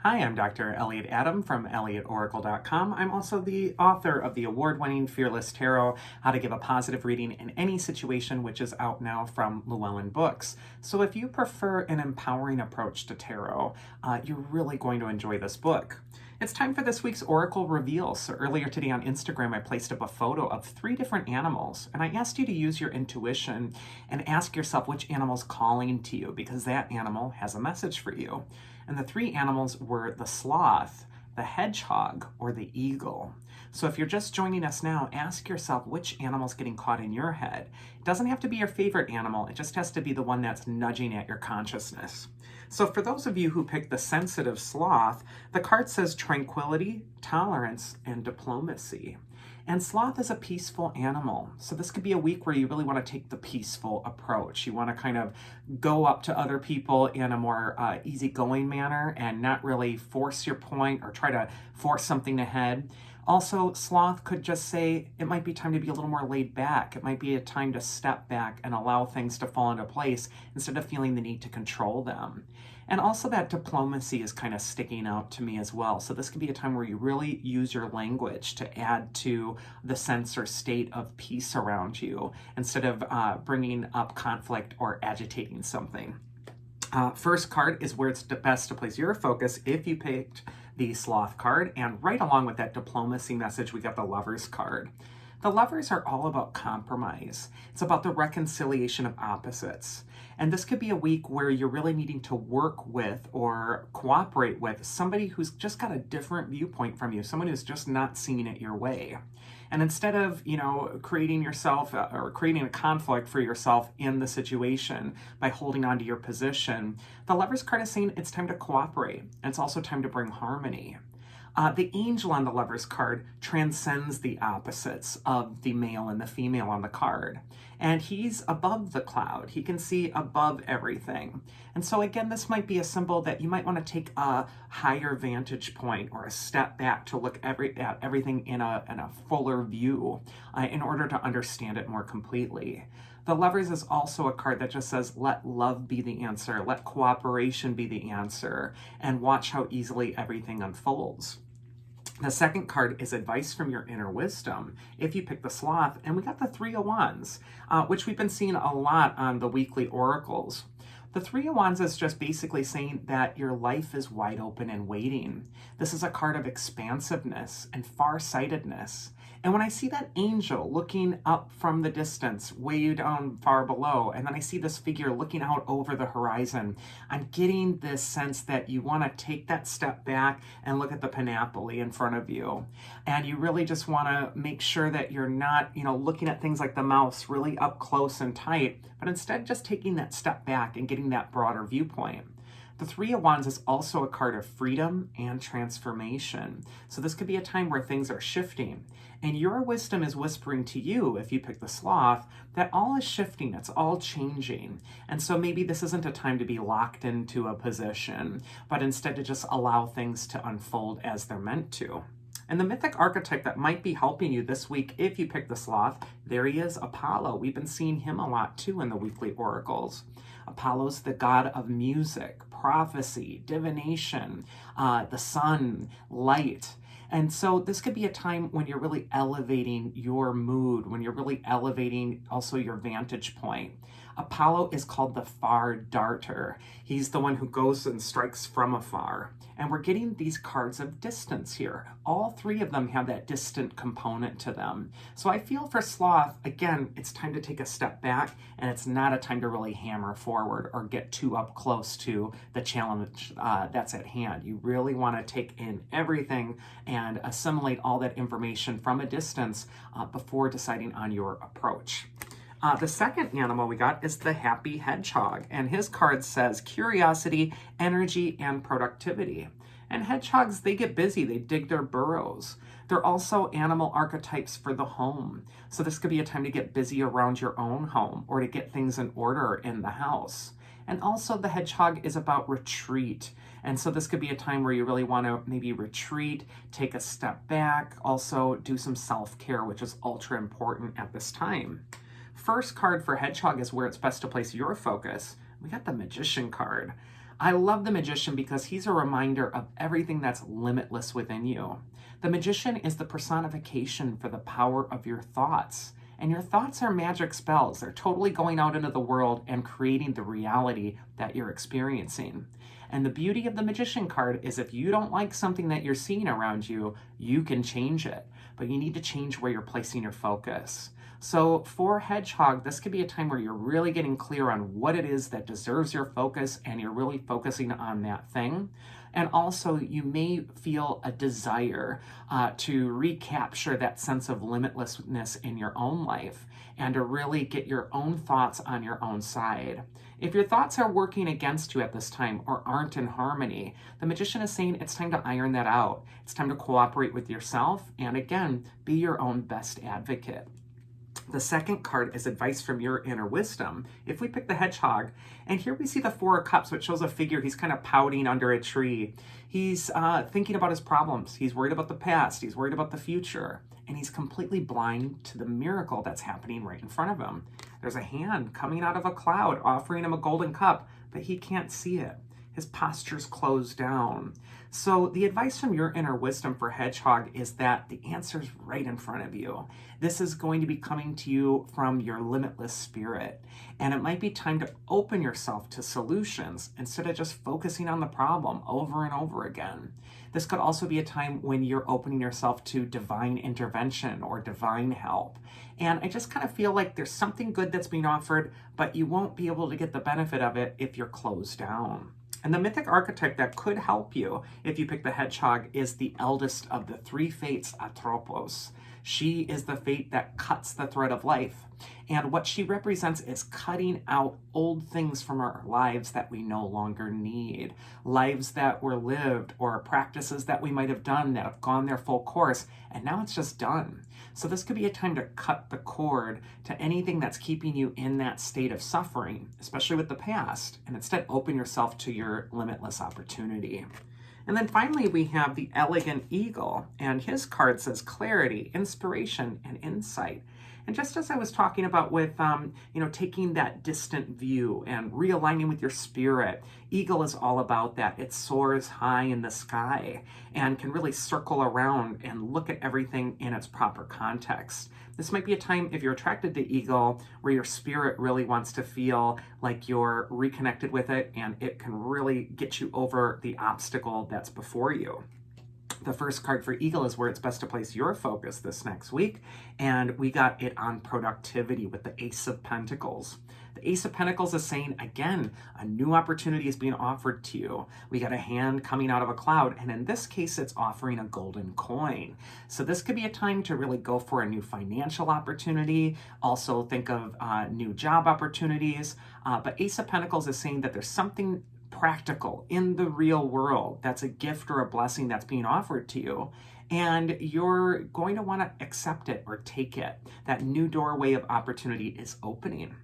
Hi, I'm Dr. Elliot Adam from ElliotOracle.com. I'm also the author of the award-winning Fearless Tarot, How to Give a Positive Reading in Any Situation, which is out now from Llewellyn Books. So if you prefer an empowering approach to tarot, you're really going to enjoy this book. It's time for this week's Oracle Reveal. So earlier today on Instagram, I placed up a photo of 3 different animals, and I asked you to use your intuition and ask yourself which animal's calling to you, because that animal has a message for you. And the 3 animals were the sloth, the hedgehog, or the eagle. So if you're just joining us now, ask yourself which animal's getting caught in your head. It doesn't have to be your favorite animal, it just has to be the one that's nudging at your consciousness. So for those of you who picked the sensitive sloth, the card says tranquility, tolerance, and diplomacy. And sloth is a peaceful animal. So this could be a week where you really want to take the peaceful approach. You want to kind of go up to other people in a more easygoing manner and not really force your point or try to force something ahead. Also, sloth could just say it might be time to be a little more laid back. It might be a time to step back and allow things to fall into place instead of feeling the need to control them. And also that diplomacy is kind of sticking out to me as well. So this could be a time where you really use your language to add to the sense or state of peace around you instead of bringing up conflict or agitating something. First card is where it's best to place your focus if you picked the sloth card, and right along with that diplomacy message, we got the lovers card. The lovers are all about compromise. It's about the reconciliation of opposites. And this could be a week where you're really needing to work with or cooperate with somebody who's just got a different viewpoint from you, someone who's just not seeing it your way. And instead of, creating yourself or creating a conflict for yourself in the situation by holding on to your position, the Lovers card is saying it's time to cooperate. And it's also time to bring harmony. The angel on the Lovers card transcends the opposites of the male and the female on the card. And he's above the cloud. He can see above everything. And so again, this might be a symbol that you might want to take a higher vantage point or a step back to look at everything in a fuller view in order to understand it more completely. The Lovers is also a card that just says, let love be the answer, let cooperation be the answer, and watch how easily everything unfolds. The second card is advice from your inner wisdom if you pick the sloth, and we got the 3 of Wands, which we've been seeing a lot on the weekly oracles. The 3 of Wands is just basically saying that your life is wide open and waiting. This is a card of expansiveness and farsightedness. And when I see that angel looking up from the distance, way down far below, and then I see this figure looking out over the horizon, I'm getting this sense that you want to take that step back and look at the panoply in front of you. And you really just want to make sure that you're not, looking at things like the mouse really up close and tight, but instead just taking that step back and getting that broader viewpoint. The 3 of Wands is also a card of freedom and transformation. So this could be a time where things are shifting. And your wisdom is whispering to you, if you pick the sloth, that all is shifting, it's all changing. And so maybe this isn't a time to be locked into a position, but instead to just allow things to unfold as they're meant to. And the mythic archetype that might be helping you this week, if you pick the sloth, there he is, Apollo. We've been seeing him a lot too in the weekly oracles. Apollo's the god of music, prophecy, divination, the sun, light. And so this could be a time when you're really elevating your mood, when you're really elevating also your vantage point. Apollo is called the far darter. He's the one who goes and strikes from afar. And we're getting these cards of distance here. All 3 of them have that distant component to them. So I feel for Sloth, again, it's time to take a step back, and it's not a time to really hammer forward or get too up close to the challenge that's at hand. You really want to take in everything and assimilate all that information from a distance before deciding on your approach. The second animal we got is the happy hedgehog, and his card says curiosity, energy, and productivity. And hedgehogs, they get busy, they dig their burrows. They're also animal archetypes for the home. So this could be a time to get busy around your own home or to get things in order in the house. And also the hedgehog is about retreat. And so this could be a time where you really want to maybe retreat, take a step back, also do some self-care, which is ultra important at this time. First card for Hedgehog is where it's best to place your focus. We got the Magician card. I love the Magician because he's a reminder of everything that's limitless within you. The Magician is the personification for the power of your thoughts. And your thoughts are magic spells. They're totally going out into the world and creating the reality that you're experiencing. And the beauty of the Magician card is if you don't like something that you're seeing around you, you can change it. But you need to change where you're placing your focus. So for Hedgehog, this could be a time where you're really getting clear on what it is that deserves your focus and you're really focusing on that thing. And also, you may feel a desire to recapture that sense of limitlessness in your own life and to really get your own thoughts on your own side. If your thoughts are working against you at this time or aren't in harmony, the Magician is saying it's time to iron that out. It's time to cooperate with yourself and, again, be your own best advocate. The second card is advice from your inner wisdom. If we pick the Hedgehog, and here we see the Four of Cups, which shows a figure. He's kind of pouting under a tree. He's thinking about his problems. He's worried about the past. He's worried about the future. And he's completely blind to the miracle that's happening right in front of him. There's a hand coming out of a cloud offering him a golden cup, but he can't see it. His posture's closed down. So the advice from your inner wisdom for Hedgehog is that the answer's right in front of you. This is going to be coming to you from your limitless spirit. And it might be time to open yourself to solutions instead of just focusing on the problem over and over again. This could also be a time when you're opening yourself to divine intervention or divine help. And I just kind of feel like there's something good that's being offered, but you won't be able to get the benefit of it if you're closed down. And the mythic archetype that could help you if you pick the Hedgehog is the eldest of the three fates, Atropos. She is the fate that cuts the thread of life. And what she represents is cutting out old things from our lives that we no longer need. Lives that were lived or practices that we might have done that have gone their full course, and now it's just done. So this could be a time to cut the cord to anything that's keeping you in that state of suffering, especially with the past, and instead open yourself to your limitless opportunity. And then finally, we have the Elegant Eagle, and his card says clarity, inspiration, and insight. And just as I was talking about with, taking that distant view and realigning with your spirit, Eagle is all about that. It soars high in the sky and can really circle around and look at everything in its proper context. This might be a time, if you're attracted to Eagle, where your spirit really wants to feel like you're reconnected with it and it can really get you over the obstacle that's before you. The first card for Eagle is where it's best to place your focus this next week, and we got it on productivity with the Ace of Pentacles. The Ace of Pentacles is saying, again, a new opportunity is being offered to you. We got a hand coming out of a cloud, and in this case, it's offering a golden coin. So this could be a time to really go for a new financial opportunity. Also think of new job opportunities. But Ace of Pentacles is saying that there's something practical in the real world that's a gift or a blessing that's being offered to you, and you're going to want to accept it or take it. That new doorway of opportunity is opening.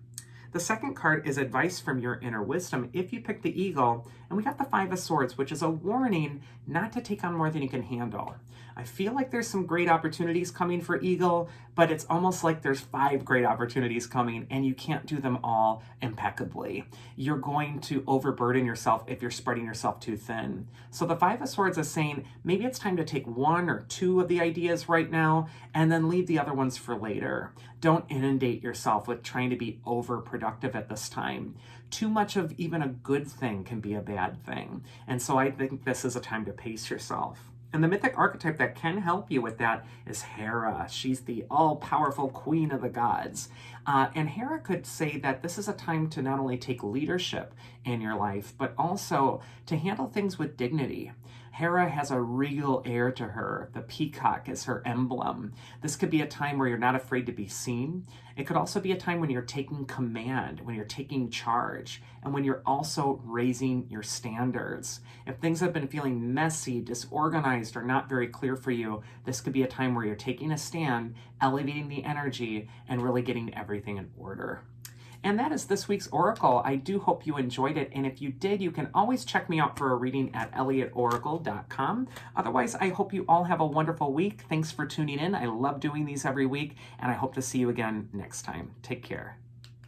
The second card is advice from your inner wisdom if you pick the Eagle, and we got the Five of Swords, which is a warning not to take on more than you can handle. I feel like there's some great opportunities coming for Eagle, but it's almost like there's 5 great opportunities coming and you can't do them all impeccably. You're going to overburden yourself if you're spreading yourself too thin. So the Five of Swords is saying maybe it's time to take 1 or 2 of the ideas right now and then leave the other ones for later. Don't inundate yourself with trying to be overproductive at this time. Too much of even a good thing can be a bad thing. And so I think this is a time to pace yourself. And the mythic archetype that can help you with that is Hera. She's the all-powerful queen of the gods. And Hera could say that this is a time to not only take leadership in your life, but also to handle things with dignity. Hera has a regal air to her. The peacock is her emblem. This could be a time where you're not afraid to be seen. It could also be a time when you're taking command, when you're taking charge, and when you're also raising your standards. If things have been feeling messy, disorganized, or not very clear for you, this could be a time where you're taking a stand, elevating the energy, and really getting everything in order. And that is this week's Oracle. I do hope you enjoyed it. And if you did, you can always check me out for a reading at elliotoracle.com. Otherwise, I hope you all have a wonderful week. Thanks for tuning in. I love doing these every week, and I hope to see you again next time. Take care.